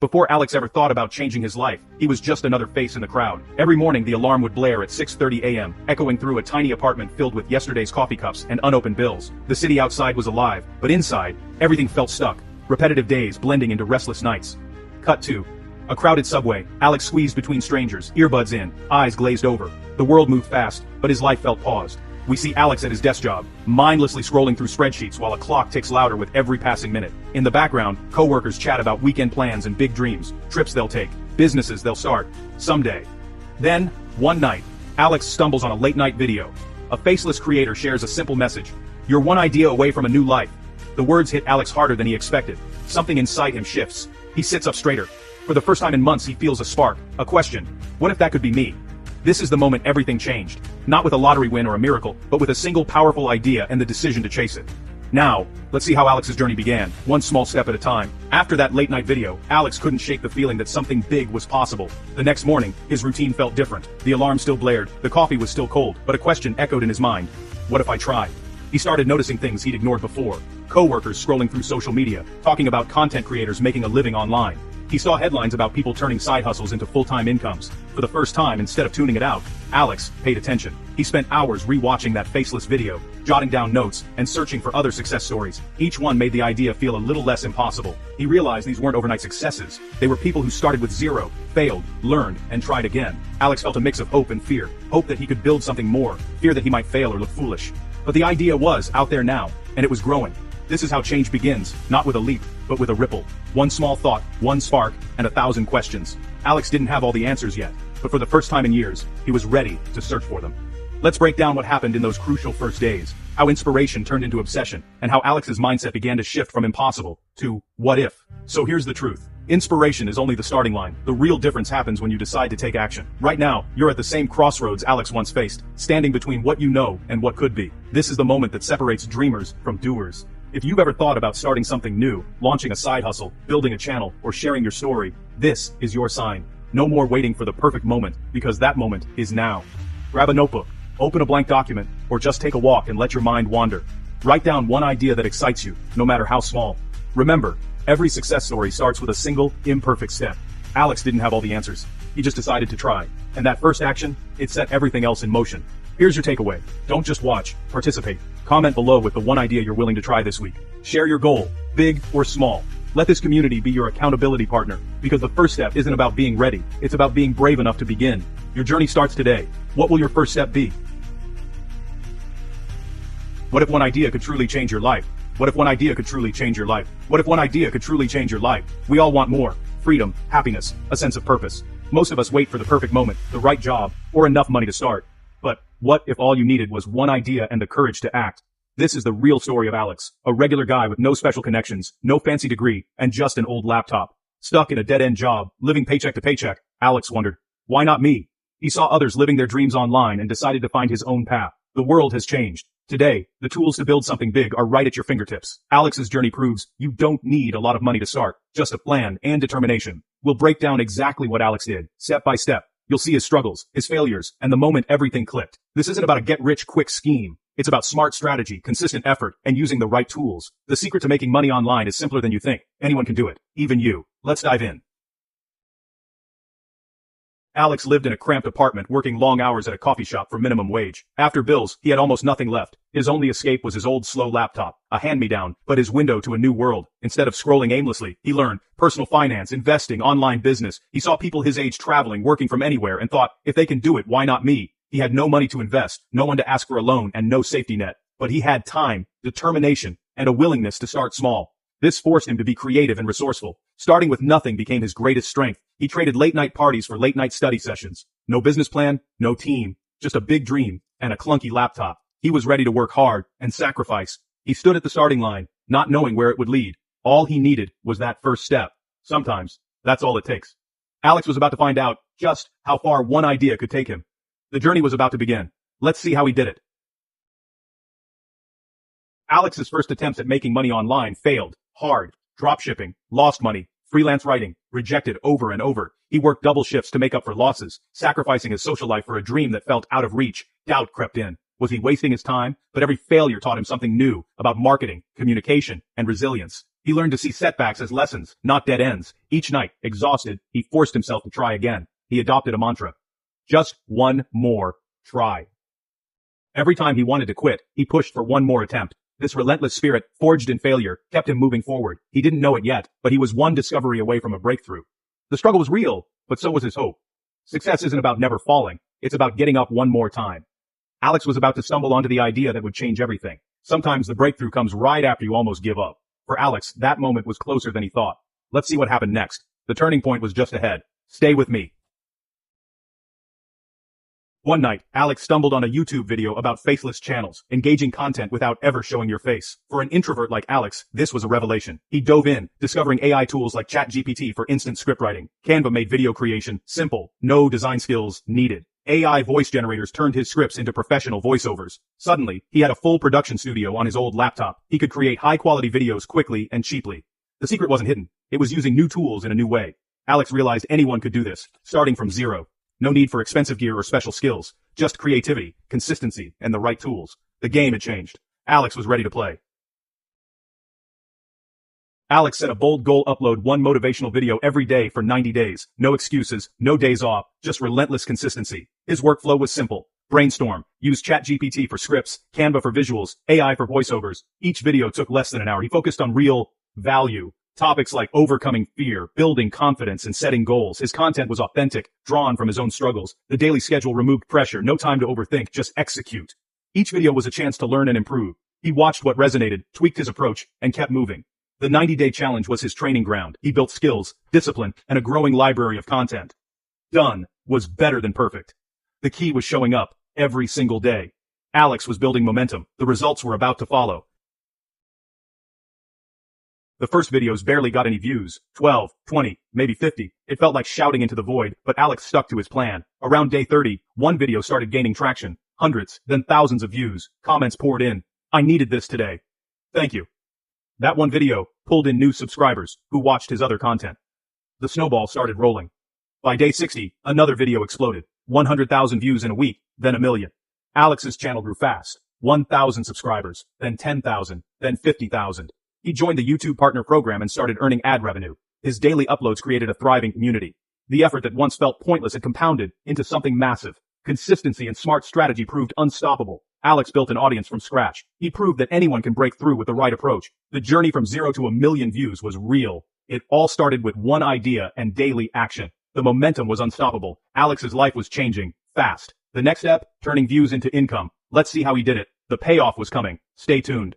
Before Alex ever thought about changing his life, he was just another face in the crowd. Every morning the alarm would blare at 6:30 a.m., echoing through a tiny apartment filled with yesterday's coffee cups and unopened bills. The city outside was alive, but inside, everything felt stuck. Repetitive days blending into restless nights. Cut 2. A crowded subway. Alex squeezed between strangers, earbuds in, eyes glazed over. The world moved fast, but his life felt paused. We see Alex at his desk job, mindlessly scrolling through spreadsheets while a clock ticks louder with every passing minute. In the background, co-workers chat about weekend plans and big dreams, trips they'll take, businesses they'll start, someday. Then, one night, Alex stumbles on a late-night video. A faceless creator shares a simple message. You're one idea away from a new life. The words hit Alex harder than he expected. Something inside him shifts. He sits up straighter. For the first time in months he feels a spark, a question. What if that could be me? This is the moment everything changed. Not with a lottery win or a miracle, but with a single powerful idea and the decision to chase it. Now, let's see how Alex's journey began, one small step at a time. After that late-night video, Alex couldn't shake the feeling that something big was possible. The next morning, his routine felt different. The alarm still blared, the coffee was still cold, but a question echoed in his mind. What if I tried? He started noticing things he'd ignored before. Co-workers scrolling through social media, talking about content creators making a living online. He saw headlines about people turning side hustles into full-time incomes. For the first time, instead of tuning it out, Alex paid attention. He spent hours rewatching that faceless video, jotting down notes, and searching for other success stories. Each one made the idea feel a little less impossible. He realized these weren't overnight successes. They were people who started with zero, failed, learned, and tried again. Alex felt a mix of hope and fear. Hope that he could build something more, fear that he might fail or look foolish. But the idea was out there now, and it was growing. This is how change begins, not with a leap, but with a ripple. One small thought, one spark, and 1,000 questions. Alex didn't have all the answers yet, but for the first time in years, he was ready to search for them. Let's break down what happened in those crucial first days, how inspiration turned into obsession, and how Alex's mindset began to shift from impossible to what if. So here's the truth. Inspiration is only the starting line. The real difference happens when you decide to take action. Right now, you're at the same crossroads Alex once faced, standing between what you know and what could be. This is the moment that separates dreamers from doers. If you've ever thought about starting something new, launching a side hustle, building a channel, or sharing your story, this is your sign. No more waiting for the perfect moment, because that moment is now. Grab a notebook, open a blank document, or just take a walk and let your mind wander. Write down one idea that excites you, no matter how small. Remember, every success story starts with a single, imperfect step. Alex didn't have all the answers. He just decided to try. And that first action, it set everything else in motion. Here's your takeaway. Don't just watch, participate. Comment below with the one idea you're willing to try this week. Share your goal, big or small. Let this community be your accountability partner, because the first step isn't about being ready, it's about being brave enough to begin. Your journey starts today. What will your first step be? What if one idea could truly change your life? What if one idea could truly change your life? What if one idea could truly change your life? We all want more. Freedom, happiness, a sense of purpose. Most of us wait for the perfect moment, the right job, or enough money to start. But what if all you needed was one idea and the courage to act? This is the real story of Alex, a regular guy with no special connections, no fancy degree, and just an old laptop. Stuck in a dead-end job, living paycheck to paycheck, Alex wondered, why not me? He saw others living their dreams online and decided to find his own path. The world has changed. Today, the tools to build something big are right at your fingertips. Alex's journey proves you don't need a lot of money to start, just a plan and determination. We'll break down exactly what Alex did, step by step. You'll see his struggles, his failures, and the moment everything clicked. This isn't about a get-rich-quick scheme. It's about smart strategy, consistent effort, and using the right tools. The secret to making money online is simpler than you think. Anyone can do it, even you. Let's dive in. Alex lived in a cramped apartment, working long hours at a coffee shop for minimum wage. After bills, he had almost nothing left. His only escape was his old slow laptop, a hand-me-down, but his window to a new world. Instead of scrolling aimlessly, he learned personal finance, investing, online business. He saw people his age traveling, working from anywhere, and thought, if they can do it, why not me? He had no money to invest, no one to ask for a loan, and no safety net. But he had time, determination, and a willingness to start small. This forced him to be creative and resourceful. Starting with nothing became his greatest strength. He traded late-night parties for late-night study sessions. No business plan, no team, just a big dream and a clunky laptop. He was ready to work hard and sacrifice. He stood at the starting line, not knowing where it would lead. All he needed was that first step. Sometimes, that's all it takes. Alex was about to find out just how far one idea could take him. The journey was about to begin. Let's see how he did it. Alex's first attempts at making money online failed. Hard, dropshipping, lost money, freelance writing, rejected over and over. He worked double shifts to make up for losses, sacrificing his social life for a dream that felt out of reach. Doubt crept in. Was he wasting his time? But every failure taught him something new about marketing, communication, and resilience. He He learned to see setbacks as lessons, not dead ends. Each night, exhausted, he forced himself to try again. He adopted a mantra. Just one more try. Every time he wanted to quit, he pushed for one more attempt. This relentless spirit, forged in failure, kept him moving forward. He didn't know it yet, but he was one discovery away from a breakthrough. The struggle was real, but so was his hope. Success isn't about never falling. It's about getting up one more time. Alex was about to stumble onto the idea that would change everything. Sometimes the breakthrough comes right after you almost give up. For Alex, that moment was closer than he thought. Let's see what happened next. The turning point was just ahead. Stay with me. One night, Alex stumbled on a YouTube video about faceless channels, engaging content without ever showing your face. For an introvert like Alex, this was a revelation. He dove in, discovering AI tools like ChatGPT for instant scriptwriting. Canva made video creation simple, no design skills needed. AI voice generators turned his scripts into professional voiceovers. Suddenly, he had a full production studio on his old laptop. He could create high-quality videos quickly and cheaply. The secret wasn't hidden. It was using new tools in a new way. Alex realized anyone could do this, starting from zero. No need for expensive gear or special skills, just creativity, consistency, and the right tools. The game had changed. Alex was ready to play. Alex set a bold goal: upload one motivational video every day for 90 days. No excuses, no days off, just relentless consistency. His workflow was simple. Brainstorm, use ChatGPT for scripts, Canva for visuals, AI for voiceovers. Each video took less than an hour. He focused on real value. Topics like overcoming fear, building confidence, and setting goals. His content was authentic, drawn from his own struggles. The daily schedule removed pressure, no time to overthink, just execute. Each video was a chance to learn and improve. He watched what resonated, tweaked his approach, and kept moving. The 90-day challenge was his training ground. He built skills, discipline, and a growing library of content. Done was better than perfect. The key was showing up every single day. Alex was building momentum. The results were about to follow. The first videos barely got any views, 12, 20, maybe 50. It felt like shouting into the void, but Alex stuck to his plan. Around day 30, one video started gaining traction. Hundreds, then thousands of views. Comments poured in. I needed this today. Thank you. That one video pulled in new subscribers who watched his other content. The snowball started rolling. By day 60, another video exploded. 100,000 views in a week, then 1 million. Alex's channel grew fast. 1,000 subscribers, then 10,000, then 50,000. He joined the YouTube Partner Program and started earning ad revenue. His daily uploads created a thriving community. The effort that once felt pointless had compounded into something massive. Consistency and smart strategy proved unstoppable. Alex built an audience from scratch. He proved that anyone can break through with the right approach. The journey from 0 to 1 million views was real. It all started with one idea and daily action. The momentum was unstoppable. Alex's life was changing fast. The next step, turning views into income. Let's see how he did it. The payoff was coming. Stay tuned.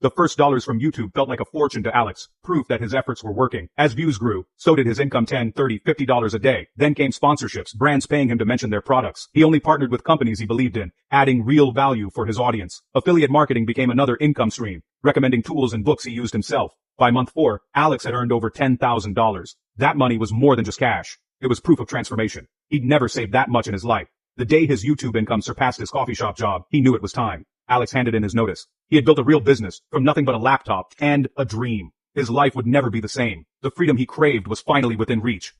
The first dollars from YouTube felt like a fortune to Alex, proof that his efforts were working. As views grew, so did his income: $10, $30, $50 a day. Then came sponsorships, brands paying him to mention their products. He only partnered with companies he believed in, adding real value for his audience. Affiliate marketing became another income stream, recommending tools and books he used himself. By month 4, Alex had earned over $10,000. That money was more than just cash. It was proof of transformation. He'd never saved that much in his life. The day his YouTube income surpassed his coffee shop job, he knew it was time. Alex handed in his notice. He had built a real business from nothing but a laptop and a dream. His life would never be the same. The freedom he craved was finally within reach.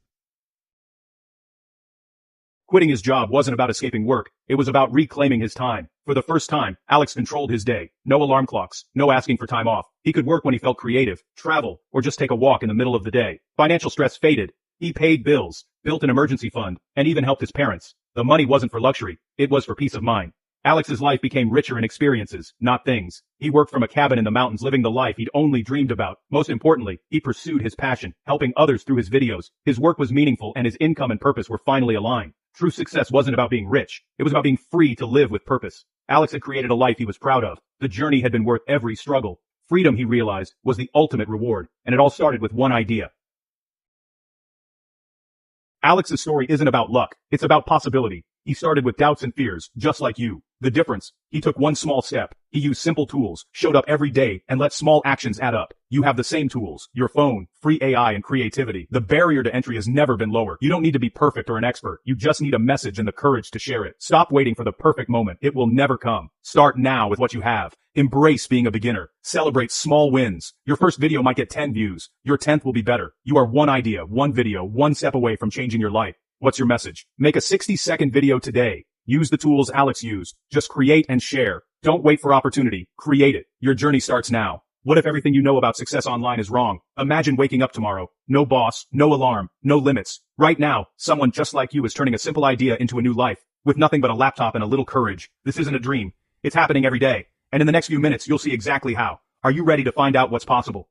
Quitting his job wasn't about escaping work. It was about reclaiming his time. For the first time, Alex controlled his day. No alarm clocks, no asking for time off. He could work when he felt creative, travel, or just take a walk in the middle of the day. Financial stress faded. He paid bills, built an emergency fund, and even helped his parents. The money wasn't for luxury. It was for peace of mind. Alex's life became richer in experiences, not things. He worked from a cabin in the mountains, living the life he'd only dreamed about. Most importantly, he pursued his passion, helping others through his videos. His work was meaningful and his income and purpose were finally aligned. True success wasn't about being rich. It was about being free to live with purpose. Alex had created a life he was proud of. The journey had been worth every struggle. Freedom, he realized, was the ultimate reward, and it all started with one idea. Alex's story isn't about luck. It's about possibility. He started with doubts and fears, just like you. The difference? He took one small step. He used simple tools, showed up every day, and let small actions add up. You have the same tools. Your phone, free AI, and creativity. The barrier to entry has never been lower. You don't need to be perfect or an expert. You just need a message and the courage to share it. Stop waiting for the perfect moment. It will never come. Start now with what you have. Embrace being a beginner. Celebrate small wins. Your first video might get 10 views. Your 10th will be better. You are one idea, one video, one step away from changing your life. What's your message? Make a 60-second video today. Use the tools Alex used. Just create and share. Don't wait for opportunity. Create it. Your journey starts now. What if everything you know about success online is wrong? Imagine waking up tomorrow. No boss, no alarm, no limits. Right now, someone just like you is turning a simple idea into a new life. With nothing but a laptop and a little courage. This isn't a dream. It's happening every day. And in the next few minutes, you'll see exactly how. Are you ready to find out what's possible?